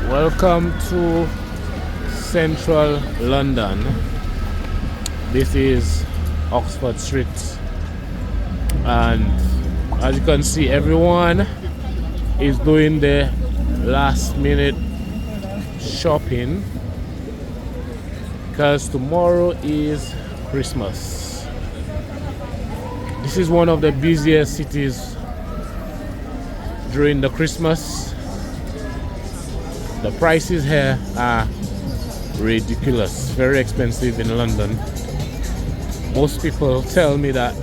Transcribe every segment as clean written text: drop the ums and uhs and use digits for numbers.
Welcome to Central London. This is Oxford Street, and as you can see, everyone is doing the last minute shopping because tomorrow is Christmas. This is one of the busiest cities during the Christmas. The prices here are ridiculous, very expensive in London. Most people tell me that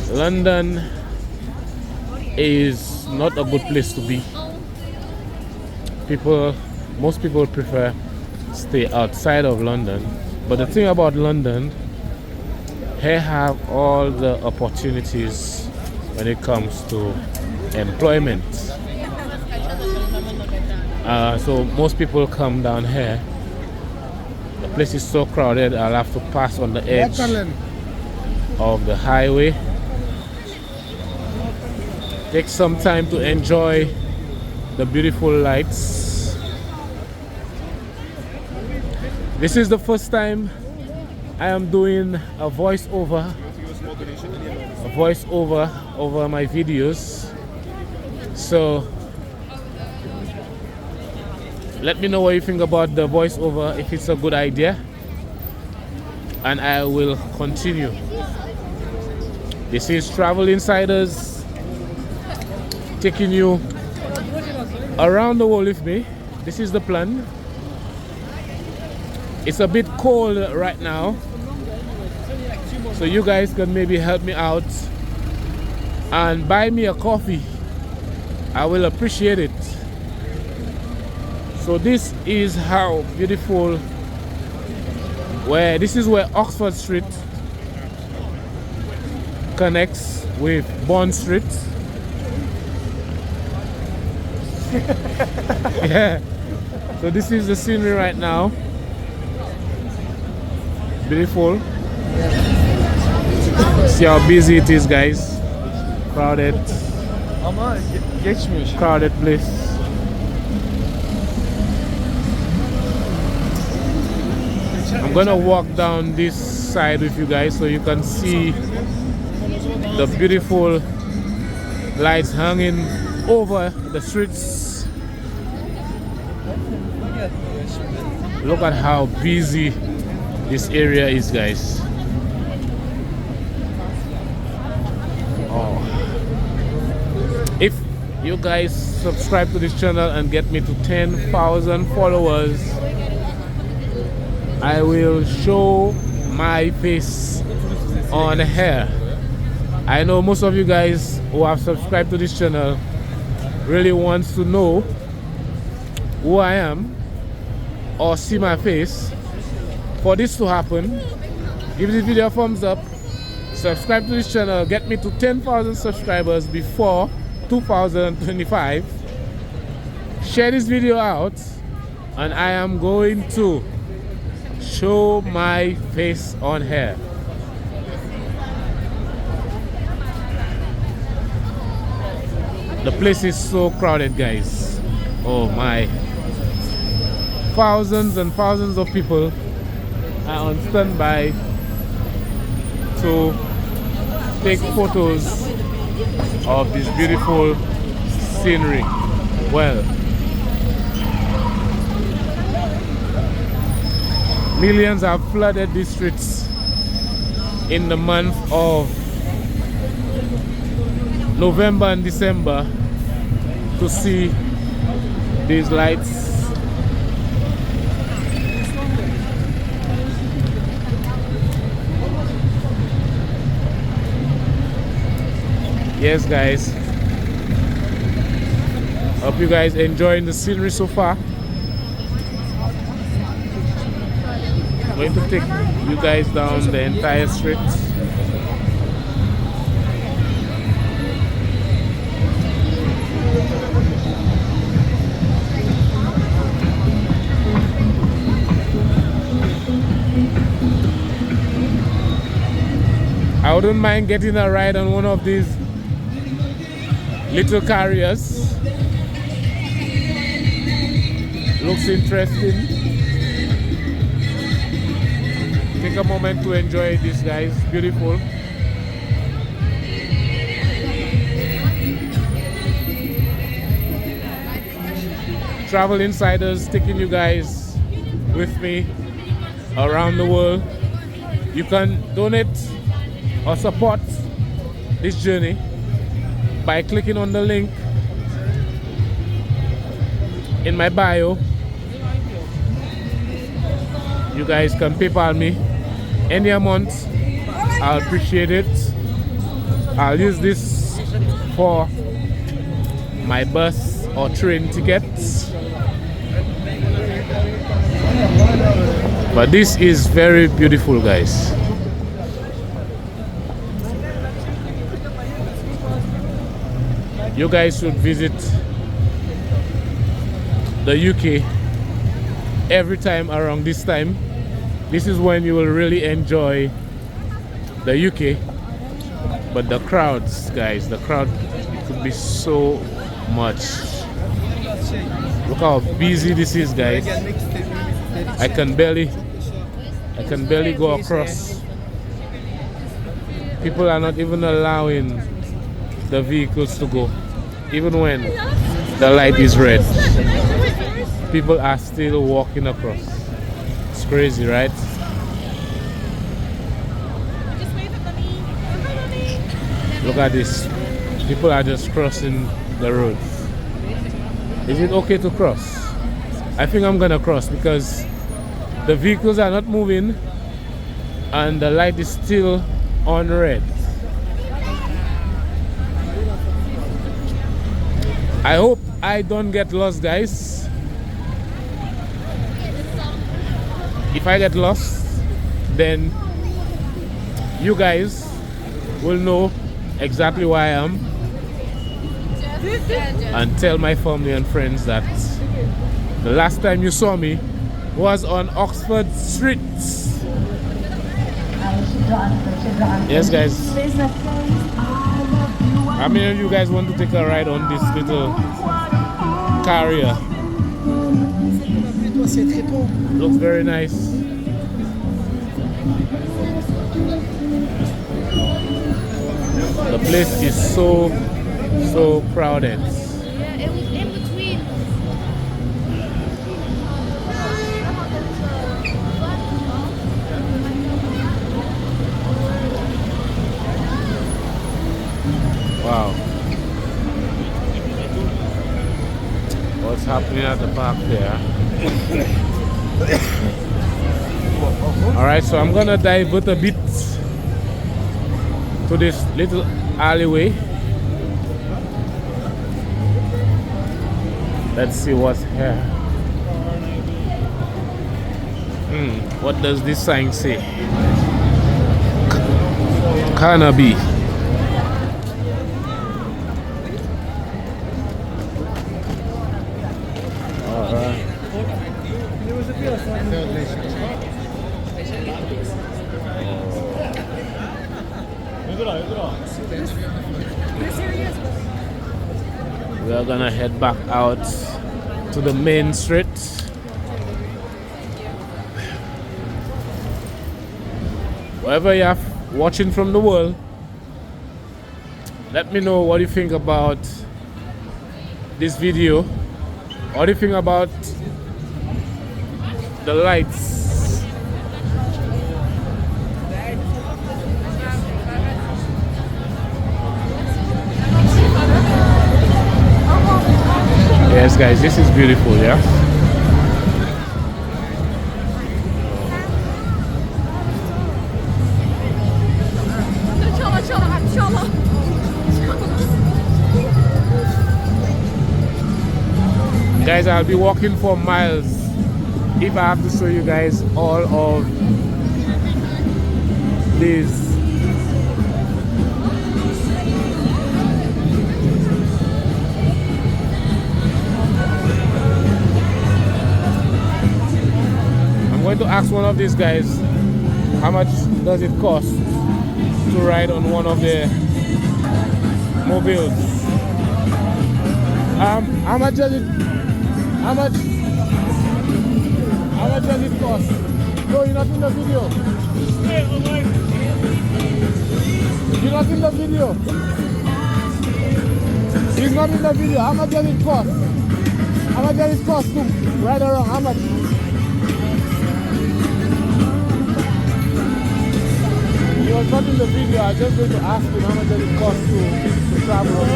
London is not a good place to be. Most people prefer stay outside of London. But the thing about London, here have all the opportunities when it comes to employment. So most people come down here. The place is so crowded, I'll have to pass on the edge of the highway. Take some time to enjoy the beautiful lights. This is the first time I am doing a voiceover over my videos. So let me know what you think about the voiceover, if it's a good idea, and I will continue. This is Travel Insiders, taking you around the world with me. This is the plan. It's a bit cold right now, so you guys can maybe help me out and buy me a coffee. I will appreciate it. So this is how beautiful, this is where Oxford Street connects with Bond Street. Yeah. So this is the scenery right now. Beautiful. See how busy it is, guys. Crowded place. I'm gonna walk down this side with you guys so you can see the beautiful lights hanging over the streets. Look at how busy this area is, guys. Oh. If you guys subscribe to this channel and get me to 10,000 followers, I will show my face on here. I know most of you guys who have subscribed to this channel really wants to know who I am or see my face. For this to happen, give this video a thumbs up, subscribe to this channel, get me to 10,000 subscribers before 2025. Share this video out, and I am going to show my face on here. The place is so crowded, guys. Oh my. Thousands and thousands of people are on standby to take photos of this beautiful scenery. Well, millions have flooded these streets in the month of November and December to see these lights. Yes, guys. Hope you guys enjoying the scenery so far. I'm going to take you guys down the entire street. I wouldn't mind getting a ride on one of these little carriers. Looks interesting. Take a moment to enjoy this, guys. Beautiful. Travel Insiders taking you guys with me around the world. You can donate or support this journey by clicking on the link in my bio. You guys can PayPal me any amount. I'll appreciate it. I'll use this for my bus or train tickets. But this is very beautiful, guys. You guys should visit the UK every time around this time. This is when you will really enjoy the UK. But the crowds, guys, the crowd, it could be so much. Look how busy this is, guys. I can barely go across. People are not even allowing the vehicles to go, even when the light is red. People are still walking across. It's crazy, right? Look at this. People are just crossing the road. Is it okay to cross? I think I'm gonna cross because the vehicles are not moving and the light is still on red. I hope I don't get lost, guys. If I get lost, then you guys will know exactly where I am and tell my family and friends that the last time you saw me was on Oxford Street. Yes, guys. How many of you guys want to take a ride on this little carrier? Looks very nice. The place is so crowded. Yeah, it was in between. Wow. What's happening at the park there? Alright, so I'm gonna divert a bit to this little alleyway. Let's see what's here. What does this sign say? Cannabis. We are gonna head back out to the main street. Wherever you are watching from the world, let me know what you think about this video. What do you think about the lights? Yes, guys, this is beautiful, yeah? Guys, I'll be walking for miles if I have to show you guys all of these. I'm going to ask one of these guys how much does it cost to ride on one of the mobiles. How much does it? How much? How much does it cost? No, you're not in the video. You're not in the video. He's not in the video. How much does it cost? How much does it cost to ride around? How much? He was not in the video. I just going to ask him how much does it cost to travel on it.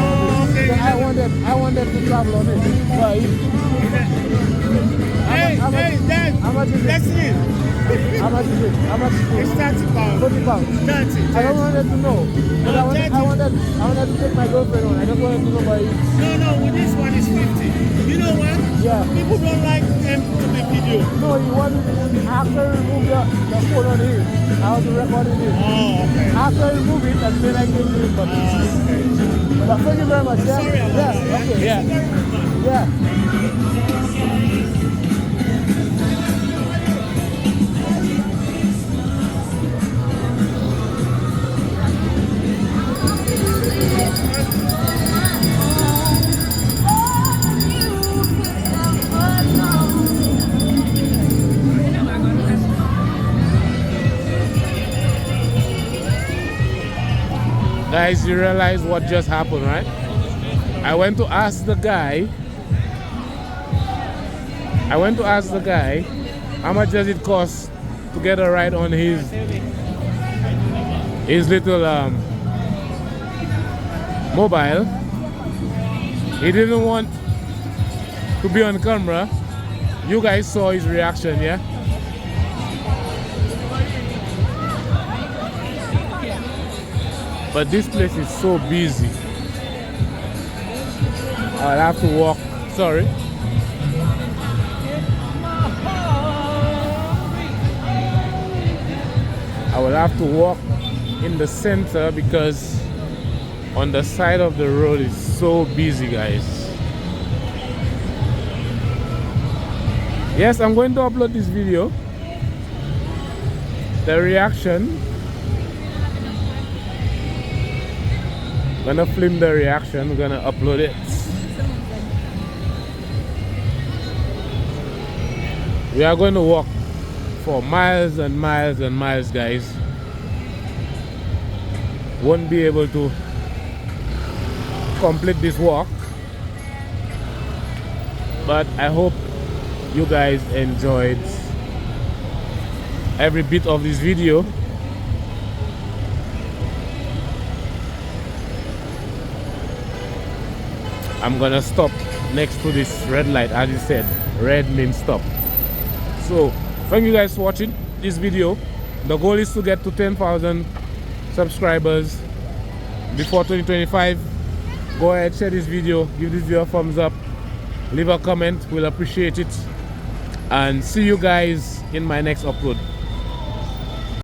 Okay. So I wanted to travel on it. But Dad, how much is it? that's it. How much is it? How much is It's it? 30 pounds. 40 pounds. 30. I don't wanted to know. But I wanted to take my girlfriend on. I just wanted to know by you. No, with this one is 50. You know what? Yeah. People don't like them to the video. No, he wanted after he removed the phone on him. I was recording him. Oh, okay. After I remove it, and then I can do it. But thank you very much. Yeah. Sorry about that. Okay. Yeah. Yeah. Guys, you realize what just happened, right? I went to ask the guy how much does it cost to get a ride on his little mobile. He didn't want to be on camera. You guys saw his reaction, yeah? But this place is so busy. I'll have to walk. Sorry. I will have to walk in the center because on the side of the road is so busy, guys. Yes, I'm going to upload this video. The reaction. Gonna film the reaction, we're gonna upload it. We are going to walk for miles and miles and miles, guys. Won't be able to complete this walk, but I hope you guys enjoyed every bit of this video. I'm gonna stop next to this red light. As you said, red means stop. So thank you guys for watching this video. The goal is to get to 10,000 subscribers before 2025. Go ahead, share this video, give this video a thumbs up, leave a comment, we'll appreciate it, and see you guys in my next upload.